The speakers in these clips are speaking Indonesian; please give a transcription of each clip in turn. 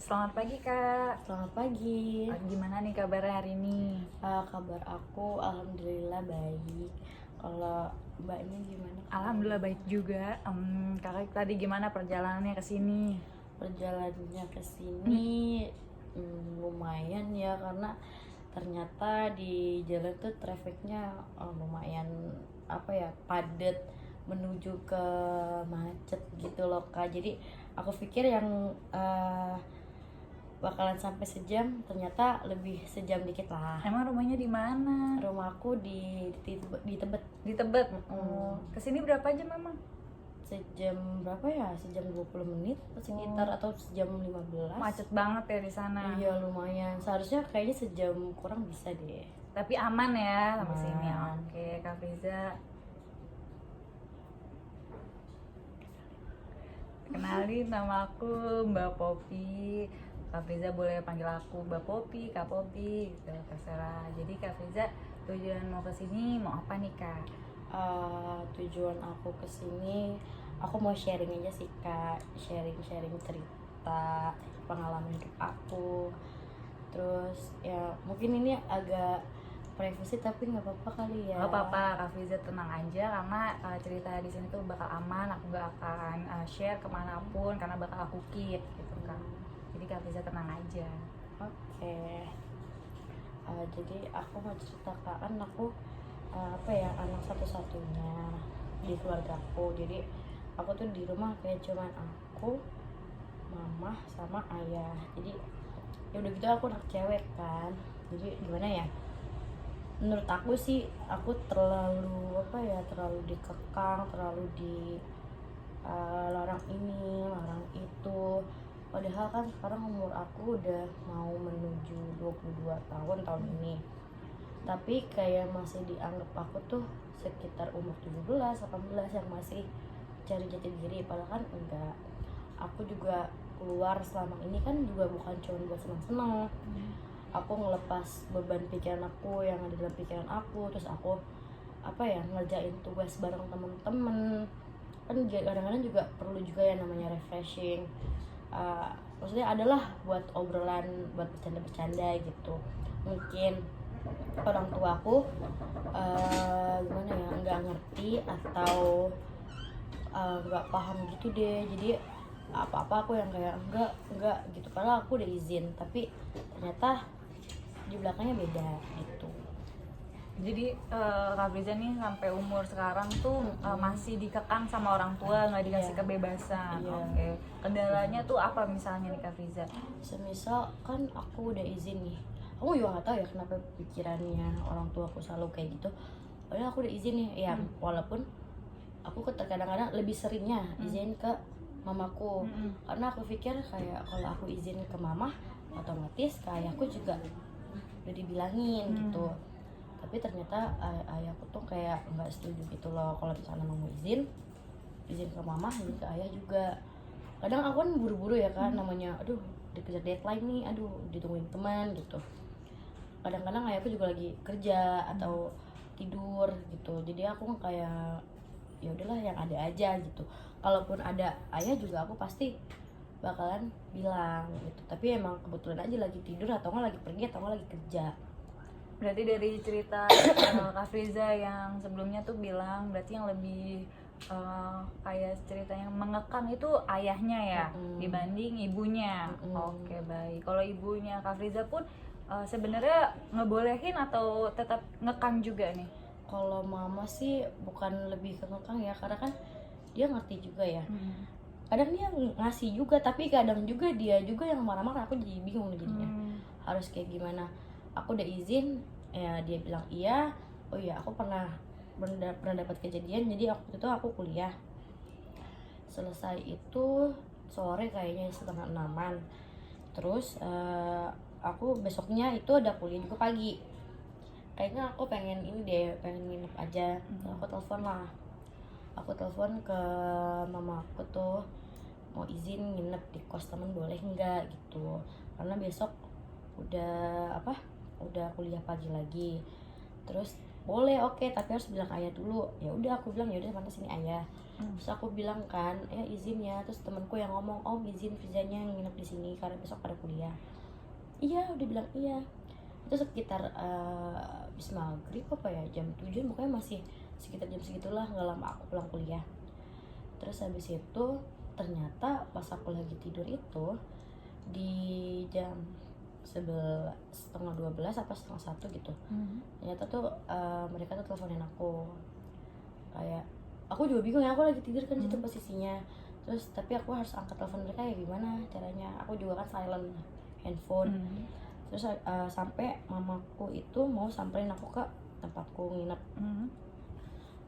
Selamat pagi Kak. Selamat pagi. Gimana nih kabarnya hari ini? Kabar aku alhamdulillah baik. Kalau mbaknya gimana? Alhamdulillah baik juga. Kakak tadi gimana perjalanannya ke sini? Perjalanannya ke sini lumayan ya, karena ternyata di jalan tuh trafficnya lumayan padat menuju ke macet gitu loh Kak. Jadi aku pikir yang bakalan sampai sejam, ternyata lebih sejam dikit lah. Emang rumahnya di mana? Rumahku di Tebet. Di Tebet. Kesini berapa jam memang? Sejam berapa ya? Sejam 20 menit sekitar, atau sejam 15. Macet banget ya di sana. Iya lumayan. Seharusnya kayaknya sejam kurang bisa deh. Tapi aman ya sampai sini. Aman. Oke, Kak Friza. Kenalin, nama aku Mbak Popi. Kak Friza boleh panggil aku Mbak Popi, Kak Popi, gitu, terserah. Jadi Kak Friza tujuan mau kesini mau apa nih Kak? Tujuan aku kesini, aku mau sharing aja sih Kak, sharing cerita pengalaman hidup aku. Terus ya mungkin ini agak privacy tapi nggak apa-apa kali ya. Gak apa-apa, Kak Friza tenang aja karena cerita di sini tuh bakal aman. Aku gak akan share kemanapun karena bakal aku keep gitu Kak. Jadi Kak Friza tenang aja. Oke. Jadi aku mau cerita Kak, kan aku anak satu-satunya di keluarga aku. Jadi aku tuh di rumah kayak cuman aku, mama sama ayah. Jadi ya udah gitu aku anak cewek kan. Jadi gimana ya? Menurut aku sih aku terlalu dikekang, terlalu di larang ini, larang itu. Padahal kan sekarang umur aku udah mau menuju 22 tahun ini. Tapi kayak masih dianggap aku tuh sekitar umur 17, 18 yang masih cari jati diri. Padahal kan enggak. Aku juga keluar selama ini kan juga bukan cuma buat senang-senang. Aku ngelepas beban pikiran aku yang ada dalam pikiran aku. Terus aku ngerjain tugas bareng temen-temen. Kan kadang-kadang juga perlu juga yang namanya refreshing. Maksudnya adalah buat obrolan, buat bercanda-bercanda gitu. Mungkin orang tua aku nggak ngerti atau nggak paham gitu deh. Jadi apa-apa aku yang kayak enggak gitu, padahal aku udah izin, tapi ternyata di belakangnya beda gitu. Jadi Kak Friza nih sampai umur sekarang tuh masih dikekang sama orang tua, nggak dikasih kebebasan. Oke. Kendalanya tuh apa misalnya nih Kak Friza? Semisal kan aku udah izin nih, aku juga nggak tahu ya kenapa pikirannya orang tua aku selalu kayak gitu. Padahal aku udah izin nih ya, walaupun aku kadang-kadang lebih seringnya izin ke mamaku. Karena aku pikir kayak kalau aku izin ke mama, otomatis ke ayahku juga udah dibilangin gitu. Tapi ternyata ayahku tuh kayak nggak setuju gitu loh. Kalau misalnya mau izin ke mama, izin ke ayah juga. Kadang aku kan buru-buru ya kan, namanya aduh dikejar deadline nih, aduh ditungguin teman gitu. Kadang-kadang ayahku juga lagi kerja atau tidur gitu. Jadi aku kayak ya udahlah yang ada aja gitu. Kalaupun ada ayah juga aku pasti bakalan bilang gitu. Tapi emang kebetulan aja lagi tidur, atau nggak lagi pergi, atau nggak lagi kerja. Berarti dari cerita Kak Friza yang sebelumnya tuh bilang berarti yang lebih kayak cerita yang mengekang itu ayahnya ya dibanding ibunya. Oke, baik. Kalau ibunya Kak Friza pun sebenarnya ngebolehin atau tetap ngekang juga nih? Kalau mama sih bukan lebih ke ngekang ya, karena kan dia ngerti juga ya. Kadang dia ngasih juga, tapi kadang juga dia juga yang marah-marah. Aku jadi bingung jadinya harus kayak gimana. Aku udah izin ya, dia bilang iya. Oh iya, aku pernah dapat kejadian. Jadi waktu itu aku kuliah, selesai itu sore kayaknya setengah 6-an. Terus aku besoknya itu ada kuliah juga pagi. Kayaknya aku pengen nginep aja. Aku telepon ke mama aku tuh, mau izin nginep di kos temen boleh nggak gitu, karena besok udah kuliah pagi lagi. Terus boleh, oke, tapi harus bilang ayah dulu. Ya udah, aku bilang ya udah mana sini ayah. Terus aku bilang kan, ya izin ya. Terus temanku yang ngomong, om izin Frizanya nginep di sini karena besok ada kuliah. Iya, udah bilang iya. Itu sekitar habis maghrib apa ya, jam 7, pokoknya masih sekitar jam segitulah, nggak lama aku pulang kuliah. Terus habis itu ternyata pas aku lagi tidur itu di jam 11, setengah 12 apa setengah 1 gitu, ternyata tuh mereka tuh teleponin aku. Kayak aku juga bingung ya, aku lagi tidur kan situ posisinya. Terus tapi aku harus angkat telepon mereka ya gimana caranya, aku juga kan silent handphone. Terus sampai mamaku itu mau samperin aku ke tempatku nginep.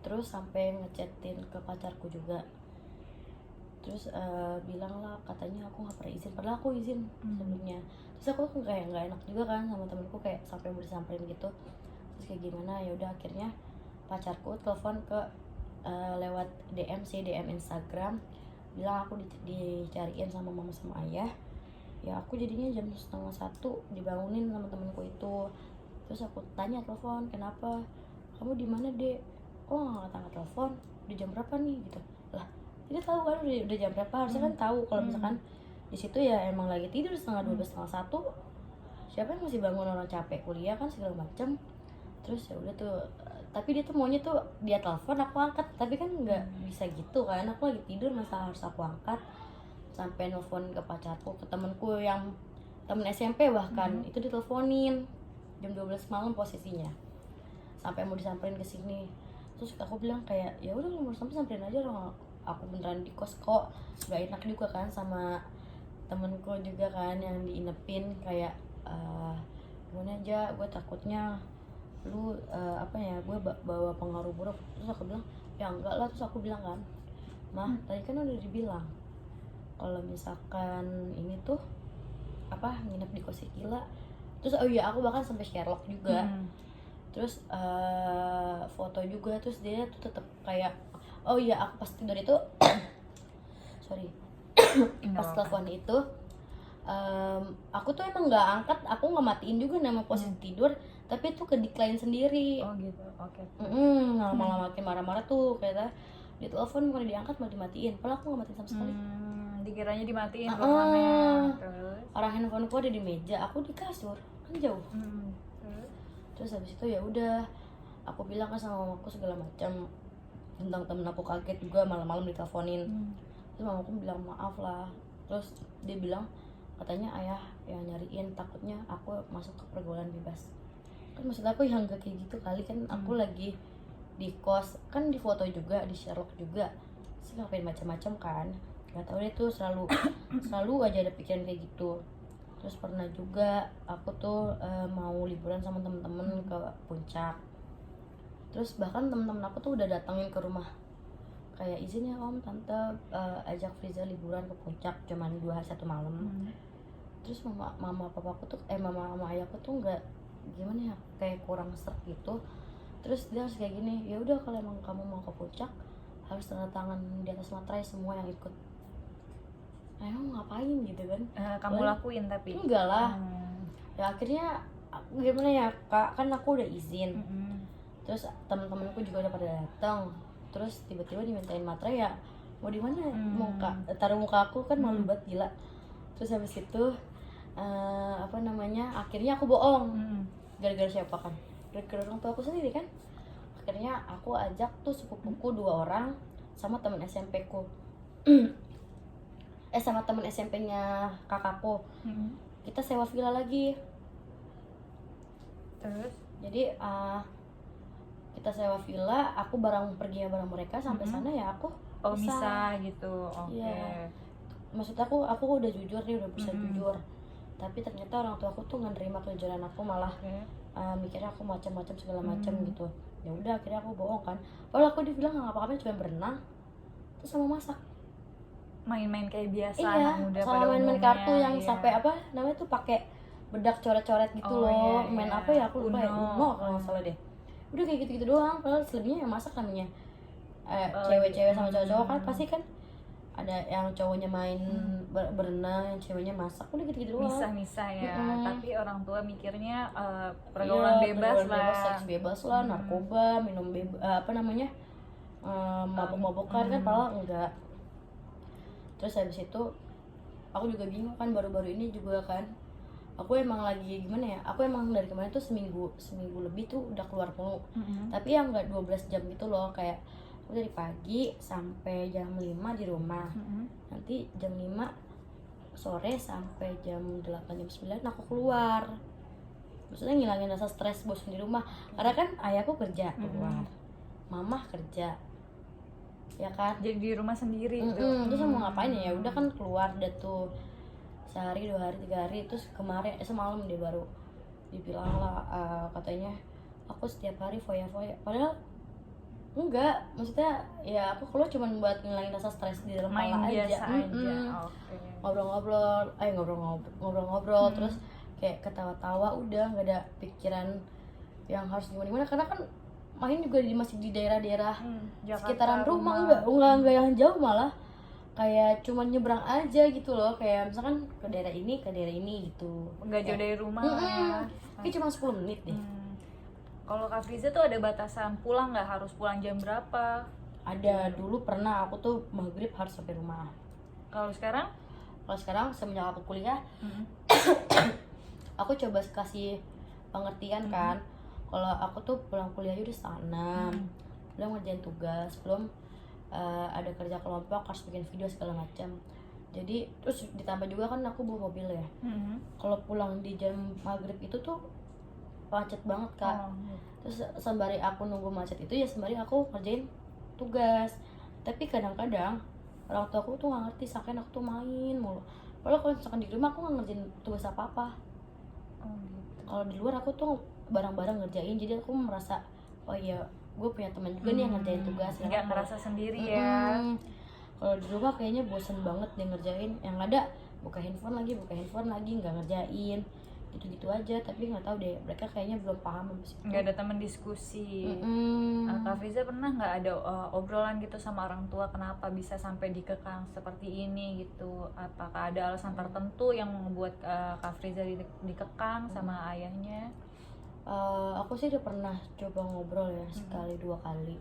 Terus sampai ngechatin ke pacarku juga. Terus bilang lah katanya aku nggak pernah izin, padahal aku izin sebelumnya. Terus aku kayak nggak enak juga kan sama temenku, kayak sampai mau disamperin gitu. Terus kayak gimana, ya udah akhirnya pacarku telepon ke lewat DM Instagram, bilang aku dicariin sama mama sama ayah. Ya aku jadinya jam setengah 1 dibangunin sama temenku itu. Terus aku tanya telepon, kenapa kamu di mana dek, kok nggak angkat telepon, di jam berapa nih gitu lah. Dia tahu kan udah jam berapa, harusnya kan tahu kalau misalkan di situ ya emang lagi tidur setengah 12 setengah 1, siapa yang masih bangun, orang capek kuliah kan segala macem. Terus ya udah tuh, tapi dia tuh maunya tuh dia telepon aku angkat, tapi kan nggak bisa gitu kan, aku lagi tidur masa harus aku angkat. Sampai nelfon ke pacarku, ke temenku yang temen SMP bahkan itu diteleponin jam 12 malam posisinya, sampai mau disamperin ke sini. Terus aku bilang kayak ya udah kalau mau samperin aja, orang aku beneran di kos kok, nggak enak juga kan sama temenku juga kan yang diinepin. Kayak gimana aja, gue takutnya lu apa ya, gue bawa pengaruh buruk. Terus aku bilang ya enggak lah. Terus aku bilang kan, mah tadi kan udah dibilang kalau misalkan ini tuh apa nginep di kos Gila. Terus oh iya, aku bahkan sampai Sherlock juga. Terus foto juga. Terus dia tuh tetap kayak oh iya, aku pas tidur itu sorry pas telepon itu aku tuh emang nggak angkat, aku nggak matiin juga nama posisi tidur, tapi itu ke decline sendiri. Oh gitu, oke. Malah makin marah-marah tuh, kayak di telepon bukan diangkat malah dimatiin, padahal aku nggak matiin sama sekali. Dikiranya dimatiin teleponnya. Orang handphoneku ada di meja, aku di kasur kan jauh. Terus habis itu ya udah aku bilang kan sama mamaku segala macam tentang temen aku, kaget juga malam-malam diteleponin. Terus mamaku bilang maaf lah. Terus dia bilang katanya ayah yang nyariin, takutnya aku masuk ke pergaulan bebas. Kan maksud aku yang gak kayak gitu kali kan, aku lagi di kos kan, di foto juga, di Sherlock juga sih, ngapain macam-macam kan, nggak tahu deh tuh, selalu aja ada pikiran kayak gitu. Terus pernah juga aku tuh mau liburan sama temen-temen ke puncak. Terus bahkan temen-temen aku tuh udah datangin ke rumah, kayak izin ya om tante ajak Friza liburan ke puncak cuman 2 hari 1 malam. Terus mama papaku tuh mama ayahku tuh nggak gimana ya, kayak kurang serp gitu. Terus dia harus kayak gini, ya udah kalau emang kamu mau ke puncak harus tanda tangan di atas materai semua yang ikut. Emang ngapain gitu kan, kamu lakuin tapi enggak lah. Ya akhirnya gimana ya kak, kan aku udah izin. Terus teman-temanku juga udah pada datang. Terus tiba-tiba dimintain materai, ya mau di mana, mau taruh muka aku kan, malu banget gila. Terus habis itu apa namanya, akhirnya aku bohong. Gara-gara siapa kan, gara-gara orang tua aku sendiri kan. Akhirnya aku ajak tuh sepupuku 2 orang sama teman SMP ku sama teman SMP-nya kakakku. Kita sewa villa lagi. Terus jadi kita sewa villa, aku pergi bareng mereka sampai sana ya aku bisa gitu. Oke. Iya. Maksud aku udah jujur nih, udah bisa jujur. Tapi ternyata orang tua aku tuh nggak nerima kejujuran aku, malah mikirnya aku macam-macam segala macam gitu. Ya udah akhirnya aku bohong kan. Padahal aku dibilang nggak ngapa-ngapain, cuma berenang terus sama masak. Main-main kayak biasa Iya, anak muda sama pada main-main umumnya, kartu yang iya. sampai apa namanya tuh, pakai bedak coret-coret gitu loh. Iya, Main iya. apa ya, aku lupa ya, Uno kalau nggak salah deh. Udah kayak gitu-gitu doang, padahal selebihnya yang masak namanya cewek-cewek sama cowok-cowok kan pasti kan ada yang cowoknya main berenang, yang ceweknya masak, udah gitu-gitu doang. Misah-misah ya. Tapi orang tua mikirnya Iya, pergaulan bebas pergaulan lah. bebas, seks bebas lah, narkoba, minum bebas, apa namanya, mabuk-mabukan kan, padahal enggak. Terus habis itu aku juga bingung kan, baru-baru ini juga kan aku emang lagi gimana ya, aku emang dari kemarin tuh seminggu lebih tuh udah keluar mulu. Tapi yang enggak 12 jam gitu loh, kayak aku dari pagi sampai jam 5 di rumah, nanti jam 5 sore sampai jam 8 jam 9 aku keluar, maksudnya ngilangin rasa stres bosan di rumah. Karena kan ayahku kerja keluar, mamah kerja, ya kan, Jadi di rumah sendiri gitu. terus mau ngapain ya, udah kan keluar deh tuh sehari, 2 hari, 3 hari. Terus kemarin semalam dia baru dibilang lah, katanya aku setiap hari foya-foya, padahal enggak, maksudnya ya aku keluar cuma buat ngilangin rasa stres di dalam Main kepala biasa aja. aja. Oke. ngobrol-ngobrol terus kayak ketawa-tawa, udah nggak ada pikiran yang harus gimana-gimana. Karena kan main juga masih di daerah-daerah Jakarta, sekitaran rumah, enggak yang jauh, malah kayak cuman nyebrang aja gitu loh, kayak misalkan ke daerah ini gitu, Nggak jauh dari rumah lah ya. kayak cuma 10 menit deh. Kalau Kak Friza tuh ada batasan pulang nggak, harus pulang jam berapa? Ada, dulu pernah aku tuh maghrib harus sampai rumah. Kalau sekarang? Kalau sekarang semenjak aku kuliah, aku coba kasih pengertian kan, kalau aku tuh pulang kuliah udah setengah 6, belum ngerjain tugas, belum ada kerja kelompok, harus bikin video segala macam. Jadi terus ditambah juga kan aku bawa mobil ya. Kalau pulang di jam maghrib itu tuh macet banget Kak. Terus sembari aku nunggu macet itu ya sembari aku ngerjain tugas. Tapi kadang-kadang orang tua aku tuh nggak ngerti, saking aku tuh main mulu. Padahal kalau misalkan di rumah aku nggak ngerjain tugas apa-apa. Kalau di luar aku tuh bareng-bareng ngerjain, jadi aku merasa oh iya gue punya teman juga nih yang ngerjain tugas. Nggak ngerasa sendiri ya. Kalau di rumah kayaknya bosen banget dia ngerjain, yang ada buka handphone lagi nggak ngerjain, gitu-gitu aja. Tapi nggak tahu deh, mereka kayaknya belum paham habis itu. Nggak ada teman diskusi. Kak Friza pernah nggak ada obrolan gitu sama orang tua kenapa bisa sampai dikekang seperti ini gitu? Apakah ada alasan tertentu yang membuat Kak Friza dikekang sama ayahnya? Aku sih udah pernah coba ngobrol ya, sekali 2 kali.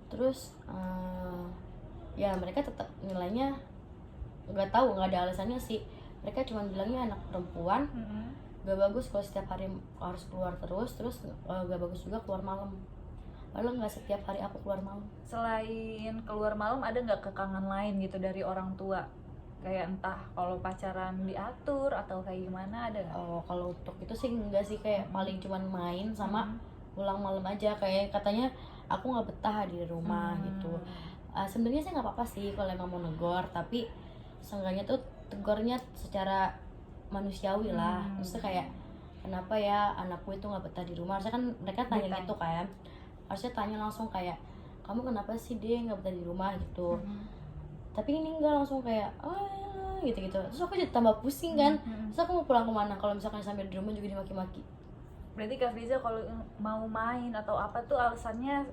Terus ya mereka tetap nilainya nggak tahu, nggak ada alasannya sih. Mereka cuma bilangnya anak perempuan gak bagus kalau setiap hari harus keluar terus gak bagus juga keluar malam. Padahal nggak setiap hari aku keluar malam. Selain keluar malam, ada nggak kekangan lain gitu dari orang tua? Kayak entah kalau pacaran diatur atau kayak gimana, ada nggak? Kalau untuk itu sih enggak sih, kayak paling cuman main sama pulang malam aja. Kayak katanya aku nggak betah di rumah gitu. Sebenarnya saya nggak apa-apa sih kalau emang mau negor, tapi seenggaknya tuh tegornya secara manusiawi lah. Maksudnya kayak kenapa ya anakku itu nggak betah di rumah? Harusnya kan mereka tanya gitu kan. Harusnya tanya langsung kayak kamu kenapa sih dia nggak betah di rumah gitu. Tapi ini enggak, langsung kayak gitu-gitu. Terus aku jadi tambah pusing kan. Terus aku mau pulang kemana kalau misalkan sampai di rumah juga dimaki-maki. Berarti Kak Friza kalau mau main atau apa tuh alasannya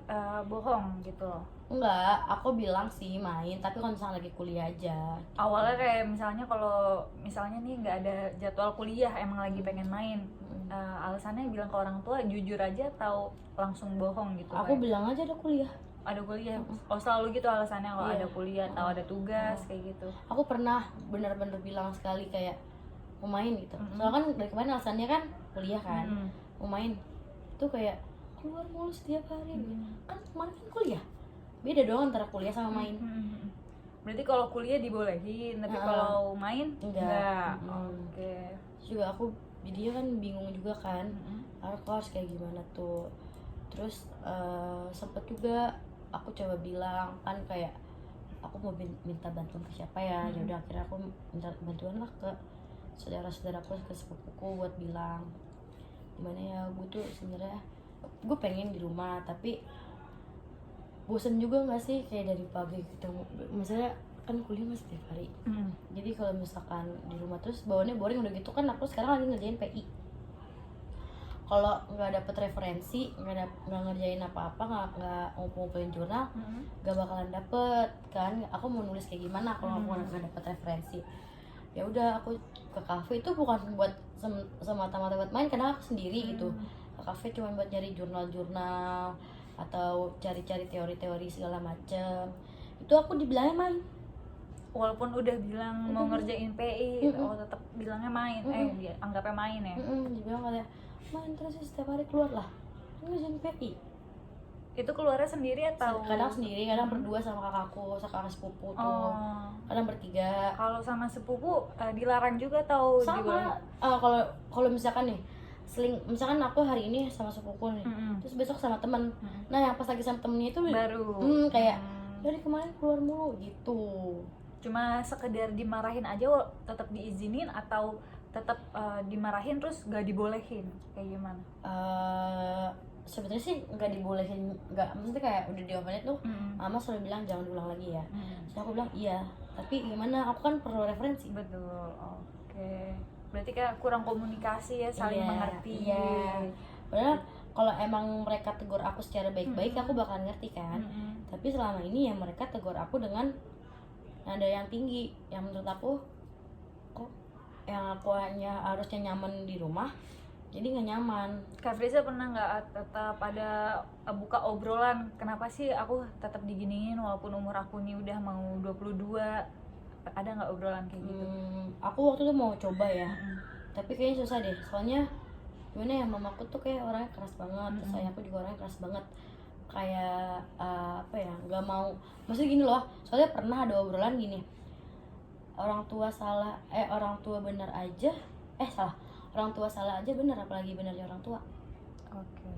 bohong gitu loh? Enggak, aku bilang sih main, tapi kalau misalnya lagi kuliah aja. Awalnya kayak misalnya kalau misalnya nih nggak ada jadwal kuliah, emang lagi pengen main, alasannya bilang ke orang tua jujur aja atau langsung bohong gitu? Aku bilang aja ada kuliah. Ada kuliah. Oh, selalu gitu alasannya kalau ada kuliah atau ada tugas kayak gitu? Aku pernah bener-bener bilang sekali kayak mau main gitu. Soalnya kan dari kemarin alasannya kan kuliah kan, mau main. Itu kayak keluar mulu setiap hari. Kan kemarin kan kuliah. Beda dong antara kuliah sama main. Berarti kalau kuliah dibolehin, tapi kalau main enggak. Oke. Juga aku jadinya kan bingung juga kan. Aku harus kayak gimana tuh. Terus sempet juga aku coba bilang kan kayak aku mau minta bantuan ke siapa ya. Ya udah akhirnya aku minta bantuan lah ke saudara-saudaraku, ke sepupuku buat bilang gimana ya, gue tuh sebenarnya gue pengen di rumah tapi bosen juga nggak sih kayak dari pagi ketemu, misalnya kan kuliah masih setiap hari. Jadi kalau misalkan di rumah terus bawaannya boring udah gitu kan. Aku sekarang lagi ngerjain PI. kalau nggak dapet referensi, nggak ngerjain apa-apa, nggak ngumpulin jurnal, nggak bakalan dapet kan. Aku mau nulis kayak gimana kalau aku nggak dapet referensi. Ya udah, aku ke kafe itu bukan buat semata-mata buat main, karena aku sendiri gitu. Ke kafe cuma buat nyari jurnal-jurnal atau cari-cari teori-teori segala macem. Itu aku dibilangnya main. Walaupun udah bilang mau ngerjain PI, tetap bilangnya main. Anggapnya main ya. Dibilang kayak main terus setiap hari keluar lah ngerjain PI. Itu keluarnya sendiri atau? Kadang sendiri, kadang berdua sama kakakku, kakak sepupu tuh. Kadang bertiga. Kalau sama sepupu dilarang juga atau sama? Kalau misalkan nih misalkan aku hari ini sama sepupu nih, terus besok sama temen. Nah yang pas lagi sama temennya itu baru kayak dari kemarin keluar mulu gitu. Cuma sekedar dimarahin aja tetap diizinin atau tetap dimarahin terus gak dibolehin, kayak gimana? Sebenarnya sih nggak dibolehin, nggak, maksudnya kayak udah diomelin tuh, mama selalu bilang jangan diulang lagi ya. Terus aku bilang iya, tapi gimana, aku kan perlu referensi. Betul, oke. Berarti kayak kurang komunikasi ya, saling mengerti. Iya. Padahal kalau emang mereka tegur aku secara baik-baik, aku bakalan ngerti kan. Tapi selama ini ya mereka tegur aku dengan nada yang tinggi, yang menurut aku kok yang aku hanya harusnya nyaman di rumah jadi nggak nyaman. Kak Friza pernah nggak tetap ada buka obrolan, kenapa sih aku tetap diginiin walaupun umur aku nih udah mau 22? Ada nggak obrolan kayak gitu? Aku waktu itu mau coba ya, tapi kayaknya susah deh, soalnya gimana ya, mamaku tuh kayak orangnya keras banget, terus ayahku juga orangnya keras banget, kayak apa ya, nggak mau, maksudnya gini loh, soalnya pernah ada obrolan gini, orang tua benar aja, salah, orang tua salah aja benar, apalagi benarnya orang tua. Oke.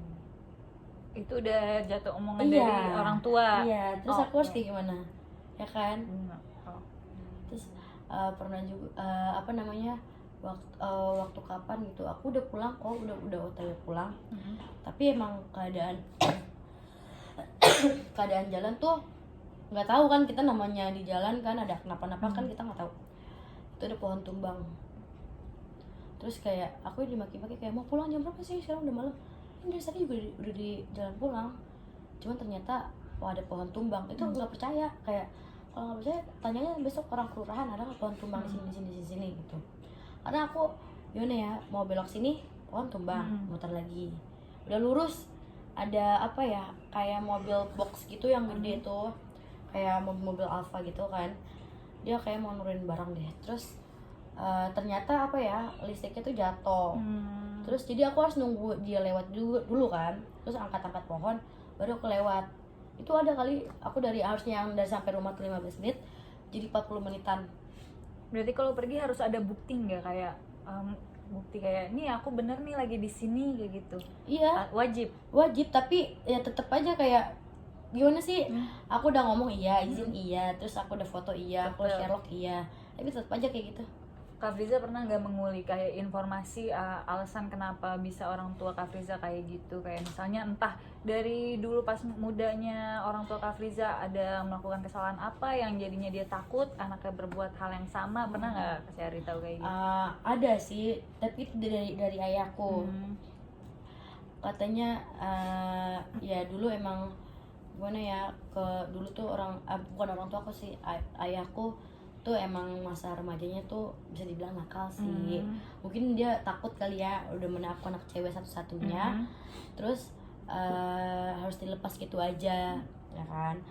Itu udah jatuh omongan dari orang tua. Iya, terus aku harus kayak gimana, ya kan? Terus pernah juga waktu kapan gitu, aku udah pulang kok, udah OTW pulang, tapi emang keadaan jalan tuh nggak tahu kan, kita namanya di jalan kan ada kenapa-napa kan kita nggak tahu. Itu ada pohon tumbang. Terus kayak aku dimaki-maki kayak mau pulang jam berapa sih, sekarang udah malam. Ini dari tadi juga udah di jalan pulang. Cuman ternyata ada pohon tumbang. Itu nggak percaya, kayak kalau nggak percaya tanyanya besok orang kelurahan ada nggak pohon tumbang di sini gitu. Karena aku gimana ya, mau belok sini pohon tumbang, muter lagi, udah lurus ada apa ya, kayak mobil box gitu yang gede tuh, kayak mobil Alfa gitu kan, dia kayak mau nurunin barang deh. Terus ternyata apa ya, listriknya tuh jatuh. Terus jadi aku harus nunggu dia lewat dulu kan, terus angkat-angkat pohon baru aku lewat. Itu ada kali aku harusnya yang dari sampai rumah tuh 15 menit jadi 40 menitan. Berarti kalau pergi harus ada bukti nggak, kayak bukti kayak nih aku bener nih lagi di sini kayak gitu? Iya, wajib, tapi ya tetep aja kayak gimana sih, aku udah ngomong iya, izin iya, terus aku udah foto iya, aku Sherlock iya, tapi tetep aja kayak gitu. Kak Friza pernah nggak mengulik kayak informasi alasan kenapa bisa orang tua Kak Friza kayak gitu? Kayak misalnya entah dari dulu pas mudanya orang tua Kak Friza ada melakukan kesalahan apa yang jadinya dia takut anaknya berbuat hal yang sama, pernah nggak Syahri tahu kayak gitu? Ada sih, tapi itu dari ayahku. Katanya ya dulu emang gimana ya, dulu tuh bukan orang tua aku sih, ayahku tuh emang masa remajanya tuh bisa dibilang nakal sih. Mungkin dia takut kali ya, udah aku anak cewek satu-satunya, terus harus dilepas gitu aja, ya kan.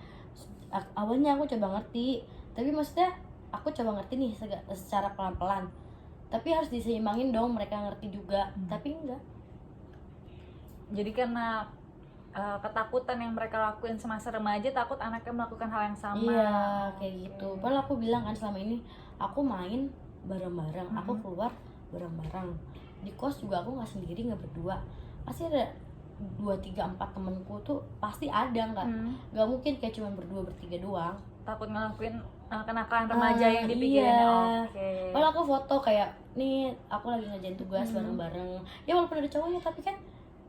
Awalnya aku coba ngerti, tapi maksudnya aku coba ngerti nih secara pelan-pelan, tapi harus diseimbangin dong, mereka ngerti juga, tapi enggak. Jadi karena ketakutan yang mereka lakuin semasa remaja, takut anaknya melakukan hal yang sama. Iya, kayak gitu. Padahal aku bilang kan selama ini aku main bareng-bareng, aku keluar bareng-bareng. Di kos juga aku nggak sendiri, nggak berdua. Pasti ada 2, 3, 4 temenku tuh pasti ada, nggak mungkin kayak cuma berdua bertiga doang. Takut ngelakuin kenakalan remaja yang dipikirin. Iya. Padahal aku foto kayak nih aku lagi ngerjain tugas bareng-bareng. Ya walaupun ada cowoknya, tapi kan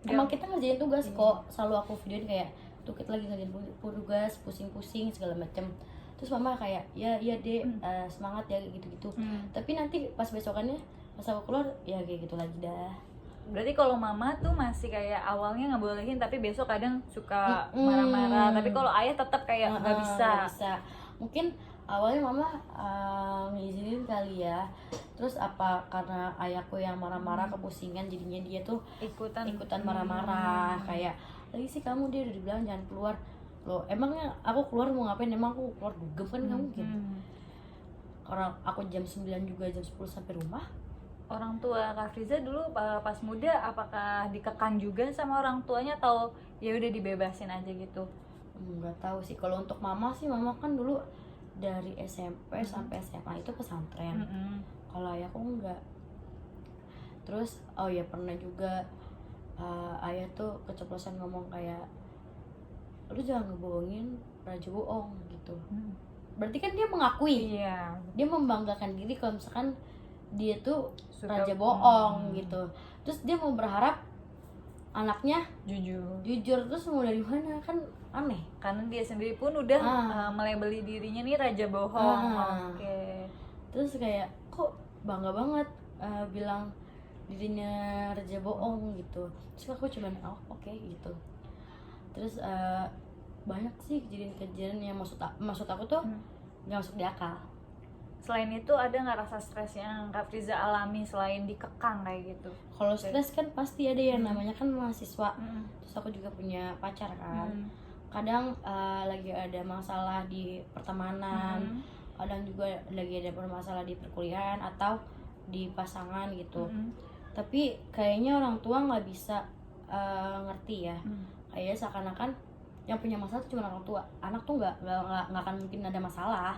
emang kita ngerjain tugas kok. Selalu aku videoin kayak tuh kita lagi ngerjain tugas, pusing-pusing segala macem. Terus mama kayak ya dek, semangat ya gitu-gitu. Tapi nanti pas besokannya pas aku keluar ya kayak gitu lagi dah. Berarti kalau mama tuh masih kayak awalnya ngebolehin tapi besok kadang suka marah-marah. Tapi kalau ayah tetap kayak nggak bisa. Nggak bisa. Mungkin awalnya mama ngizinin kali ya. Terus apa karena ayahku yang marah-marah kepusingan, jadinya dia tuh ikutan marah-marah. Kayak lagi sih kamu, dia udah dibilang jangan keluar. Loh, emangnya aku keluar mau ngapain? Emang aku keluar dugem kan? Nggak mungkin. Orang aku jam 9 juga jam 10 sampai rumah. Orang tua Kak Friza dulu pas muda apakah dikekang juga sama orang tuanya atau ya udah dibebasin aja gitu? Nggak tahu sih. Kalau untuk mama sih, mama kan dulu dari SMP sampai SMA itu pesantren. Kalau ayahku enggak. Terus oh ya pernah juga ayah tuh keceplosan ngomong kayak, lu jangan ngebohongin Raja bohong gitu. Berarti kan dia mengakui, Iya. dia membanggakan diri kalau misalkan dia tuh Suka- raja bohong gitu. Terus dia mau berharap anaknya Jujur. terus mau dari mana, kan aneh. Karena dia sendiri pun udah melabeli dirinya nih raja bohong. Oke. Terus kayak kok bangga banget bilang dirinya raja bohong gitu. Terus aku cuman oke gitu. Terus banyak sih kejadian-kejadian yang maksud aku tuh nggak masuk di akal. Selain itu ada nggak rasa stres yang Kak Friza alami selain dikekang kayak gitu? Kalau stres kan pasti ada ya, namanya kan mahasiswa. Terus aku juga punya pacar kan. Kadang lagi ada masalah di pertemanan, kadang juga lagi ada masalah di perkuliahan atau di pasangan gitu. Tapi kayaknya orang tua nggak bisa ngerti ya. Kayaknya seakan-akan yang punya masalah tuh cuma orang tua. Anak tuh nggak akan mungkin ada masalah.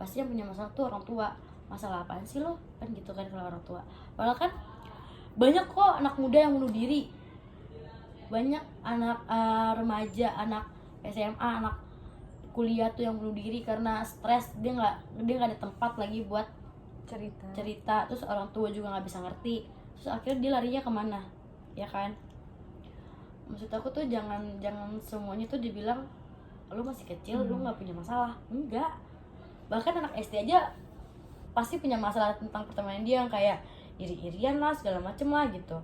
Pasti yang punya masalah tuh orang tua. Masalah apaan sih lo? Kan gitu kan kalau orang tua. Padahal kan banyak kok anak muda yang bunuh diri. Banyak anak remaja, anak SMA, anak kuliah tuh yang bunuh diri karena stres. Dia nggak ada tempat lagi buat cerita. Terus orang tua juga nggak bisa ngerti. Terus akhirnya dia larinya kemana? Ya kan? Maksud aku tuh jangan semuanya tuh dibilang lu masih kecil, lu nggak punya masalah. Enggak. Bahkan anak SD aja pasti punya masalah tentang pertemanan dia, yang kayak iri-irian lah, segala macem lah gitu.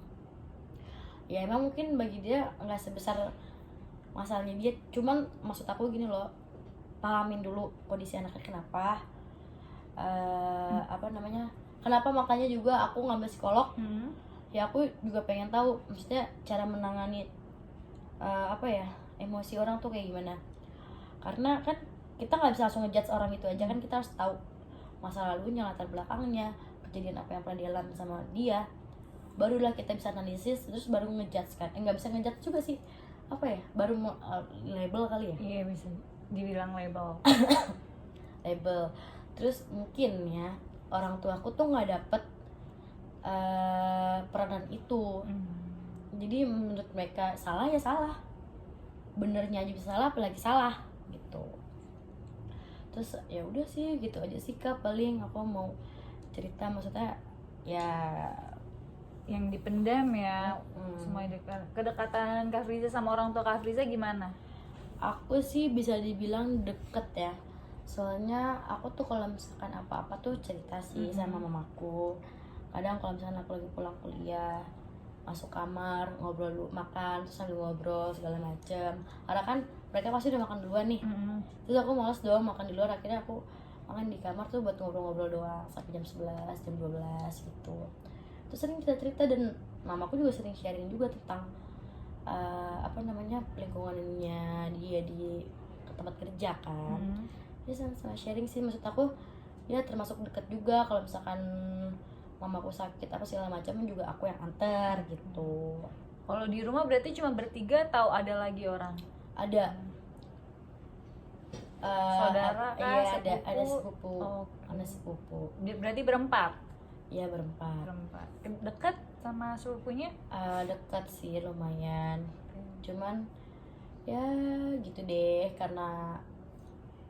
Ya emang mungkin bagi dia nggak sebesar masalahnya dia. Cuman maksud aku gini loh, pahamin dulu kondisi anaknya kenapa. Kenapa makanya juga aku ngambil psikolog. Ya aku juga pengen tahu maksudnya cara menangani emosi orang tuh kayak gimana. Karena kan kita nggak bisa langsung ngejudge orang itu aja kan, kita harus tahu masa lalunya, latar belakangnya, kejadian apa yang pernah dialami sama dia, barulah kita bisa analisis, terus baru ngejudge kan. Nggak bisa ngejudge juga sih, baru label kali ya. Iya, bisa dibilang label. Label. Terus mungkin ya orang tua aku tuh nggak dapet peranan itu. Jadi menurut mereka salah ya salah, benernya aja bisa salah, apalagi salah gitu. Terus ya udah sih gitu aja sih Kak, paling aku mau cerita, maksudnya ya yang dipendam ya. Semua kedekatan Kak Friza sama orang tua Kak Friza gimana? Aku sih bisa dibilang deket ya, soalnya aku tuh kalau misalkan apa-apa tuh cerita sih sama mamaku. Kadang kalau misalkan aku lagi pulang kuliah, masuk kamar, ngobrol dulu, makan, terus sambil ngobrol segala macem. Karena kan mereka pasti udah makan duluan nih. Terus aku malas doang makan di luar, akhirnya aku makan di kamar tuh buat ngobrol-ngobrol doang sampai jam 11, jam 12 gitu. Terus sering cerita-cerita, dan mamaku juga sering sharing juga tentang lingkungannya dia di tempat kerja kan. Dia sama-sama sharing sih, maksud aku ya termasuk deket juga. Kalau misalkan mamaku sakit apa segala macam juga aku yang antar gitu. Kalau di rumah berarti cuma bertiga atau ada lagi orang? Ada saudara kah? Iya, Sepupu? ada sepupu. Ada sepupu. Berarti berempat? Iya, berempat. Dekat sama sepupunya? Dekat sih lumayan. Cuman ya gitu deh, karena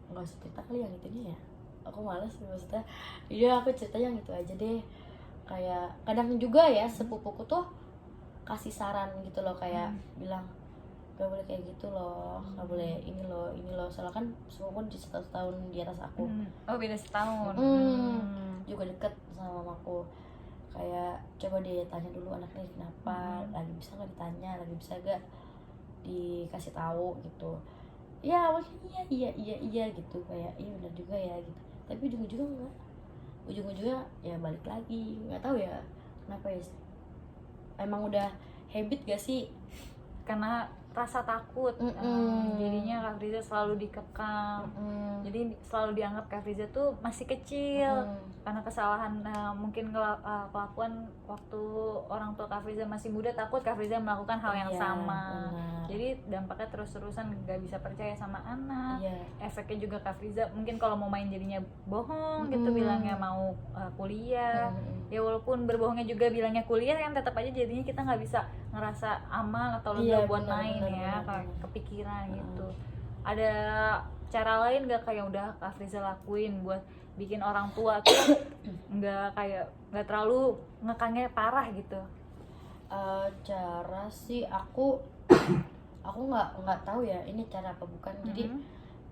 nggak usah cerita kali yang itunya ya, aku malas maksudnya. Jadi aku cerita yang itu aja deh. Kayak kadang juga ya sepupuku tuh kasih saran gitu loh, kayak bilang gak boleh kayak gitu loh, gak boleh ini loh. Soalnya kan sepupuku di 1 tahun di atas aku. Oh, beda setahun. Juga deket sama mamaku. kayak coba deh tanya dulu anaknya kenapa, lagi bisa nggak ditanya, lagi bisa nggak dikasih tahu gitu. Ya awalnya iya gitu, kayak iya benar juga ya gitu, tapi ujung-ujungnya enggak, ujung-ujungnya ya balik lagi, nggak tahu ya kenapa ya, emang udah habit gak sih. Karena rasa takut. Jadinya Kak Friza selalu dikekang. Jadi selalu dianggap Kak Friza tuh masih kecil karena kesalahan mungkin kelakuan waktu orang tua Kak Friza masih muda, takut Kak Friza melakukan hal yang Iya, sama. benar. Jadi dampaknya terus-terusan gak bisa percaya sama anak. Iya. Efeknya juga Kak Friza mungkin kalau mau main jadinya bohong gitu, bilangnya mau kuliah. Ya walaupun berbohongnya juga bilangnya kuliah, kan tetap aja jadinya kita nggak bisa ngerasa aman atau lega Iya, buat benar, main benar, ya, benar, kayak benar. kepikiran gitu. Ada cara lain gak kayak udah Kak Friza lakuin buat bikin orang tua tuh nggak terlalu ngekangnya parah gitu? Cara sih aku nggak tahu ya ini cara apa bukan. Jadi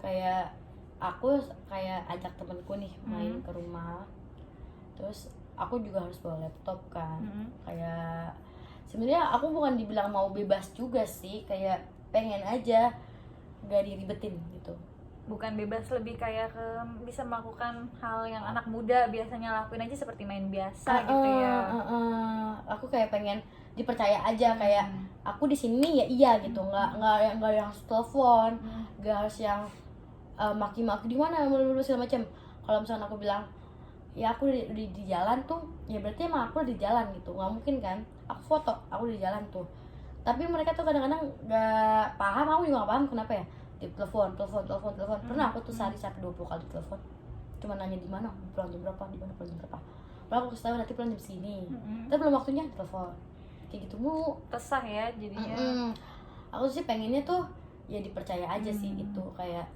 kayak aku kayak ajak temenku nih main ke rumah, terus aku juga harus bawa laptop kan. Kayak sebenarnya aku bukan dibilang mau bebas juga sih, kayak pengen aja gak diribetin gitu. Bukan bebas, lebih kayak ke bisa melakukan hal yang anak muda biasanya lakuin aja seperti main biasa gitu ya. Aku kayak pengen dipercaya aja, kayak aku di sini ya iya gitu, nggak yang harus telepon, nggak harus yang maki-maki di mana mulu segala macam. Kalau misalnya aku bilang ya aku di jalan tuh, ya berarti emang aku di jalan gitu, nggak mungkin kan aku foto aku di jalan tuh. Tapi mereka tuh kadang-kadang nggak paham, aku juga nggak paham kenapa ya, di telepon. Pernah aku tuh sehari sampai 20 kali telepon, cuma nanya di mana pulang jam berapa, di mana pulang jam berapa. Lalu aku kasih tahu nanti pulang jam segini, tapi belum waktunya telepon, kayak gitu mulu. Kesah ya jadinya. Aku sih pengennya tuh ya dipercaya aja sih itu, kayak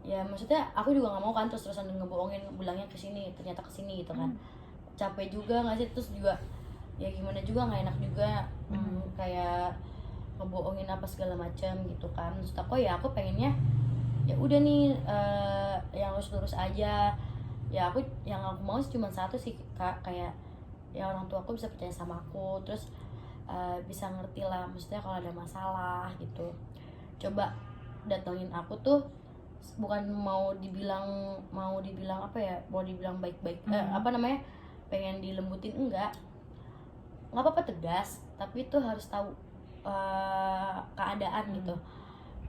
ya maksudnya aku juga nggak mau kan terus-terusan ngebohongin, bilangnya kesini ternyata kesini gitu kan. Capek juga nggak sih, terus juga ya gimana juga nggak enak juga, kayak ngebohongin apa segala macam gitu kan. Terus aku pengennya ya udah nih yang lurus aja. Ya yang aku mau sih cuma satu sih Kak, kayak ya orang tua aku bisa percaya sama aku, terus bisa ngerti lah maksudnya kalau ada masalah gitu, coba datengin aku tuh, bukan mau dibilang apa ya, mau dibilang baik-baik, apa namanya, pengen dilembutin, nggak apa-apa tegas, tapi itu harus tahu keadaan gitu,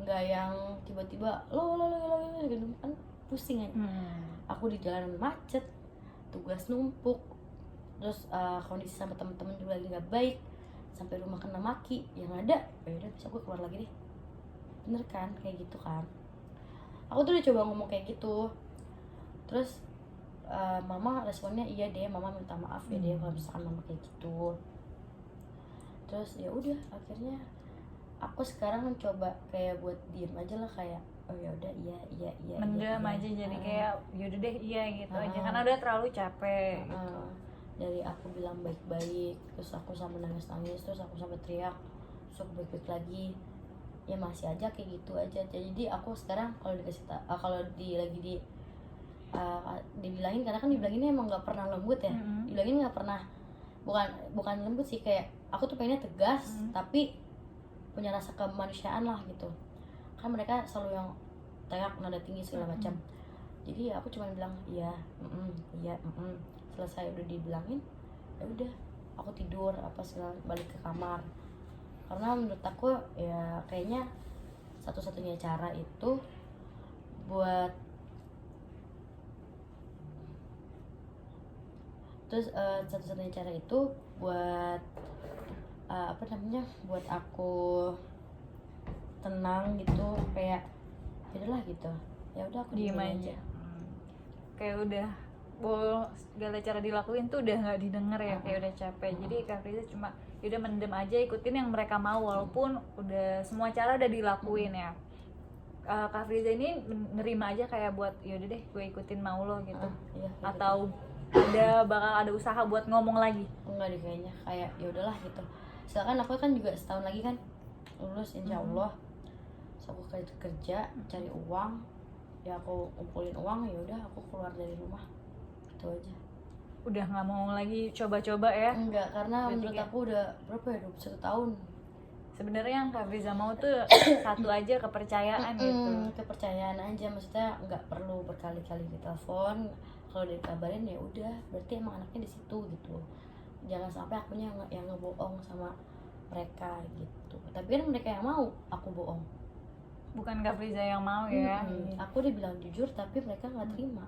nggak yang tiba-tiba lo gitu kan, pusing aja. Aku di jalan macet, tugas numpuk, terus kondisi sama temen-temen juga lagi nggak baik, sampai rumah kena maki, yang ada ya udah bisa gue keluar lagi deh, bener kan kayak gitu kan. Aku tuh udah coba ngomong kayak gitu, terus mama responnya iya deh, mama minta maaf ya deh kalau misalkan mama kayak gitu. Terus ya udah akhirnya aku sekarang mencoba kayak buat diem aja lah, kayak oh ya udah iya mendem iya. aja, jadi kayak yaudah deh iya gitu aja, karena udah terlalu capek gitu. Dari aku bilang baik-baik, terus aku sampai nangis-nangis, terus aku sampai teriak, terus aku baik-baik lagi, ya masih aja kayak gitu aja. Jadi aku sekarang kalau dikasih kalau dibilangin, karena kan dibilanginnya emang nggak pernah lembut ya, dibilangin nggak pernah, bukan lembut sih, kayak aku tuh pengennya tegas, tapi punya rasa kemanusiaan lah gitu kan. Mereka selalu yang teriak nada tinggi segala macam, jadi aku cuma bilang iya, selesai udah dibilangin ya udah aku tidur apa segala, balik ke kamar. Karena menurut aku ya kayaknya satu-satunya cara itu buat satu-satunya cara itu buat apa namanya, buat aku tenang gitu, kayak yaudahlah gitu, ya udah aku diem aja. Kayak udah segala cara dilakuin tuh udah nggak didengar ya, kayak udah capek. Jadi Kak Friza cuma udah mendem aja, ikutin yang mereka mau, walaupun udah semua cara udah dilakuin ya. Kak Friza ini nerima aja kayak buat yaudah deh gue ikutin mau lo gitu, iya, atau bakal ada usaha buat ngomong lagi? Enggak deh kayaknya, kayak ya udahlah gitu. Silakan, aku kan juga setahun lagi kan lulus insya Allah. So, aku kerja cari uang, ya aku kumpulin uang, ya udah aku keluar dari rumah, itu aja. udah nggak mau lagi coba-coba ya? Enggak, karena Berarti menurut kayak- aku udah berapa ya, 21 tahun. Sebenarnya yang Kak Friza mau tuh satu aja, kepercayaan gitu. Kepercayaan aja, maksudnya nggak perlu berkali-kali ditelepon. Kalau dikabarin ya udah, berarti emang anaknya di situ gitu. Jangan sampai akunya yang ngebohong sama mereka gitu. Tapi kan mereka yang mau aku bohong. Bukan Kak Friza yang mau ya. Aku udah bilang jujur tapi mereka nggak terima.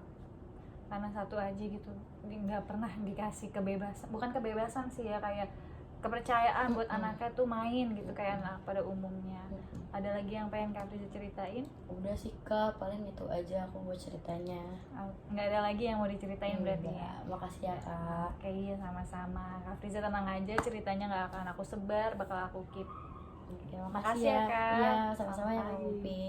Karena satu aja gitu, nggak pernah dikasih kebebasan, bukan kebebasan sih ya, kayak kepercayaan buat anaknya tuh main gitu kayak anak pada umumnya. Ada lagi yang pengen Kak Friza ceritain? Udah sih Kak, paling itu aja aku buat ceritanya. Nggak ada lagi yang mau diceritain berarti ya? Makasih ya Kak. Oke, iya sama-sama. Kak Friza tenang aja, ceritanya nggak akan aku sebar, bakal aku keep. Oke, Makasih ya, Kak. Iya, sama-sama ya Kak Selamat pagi. Upi.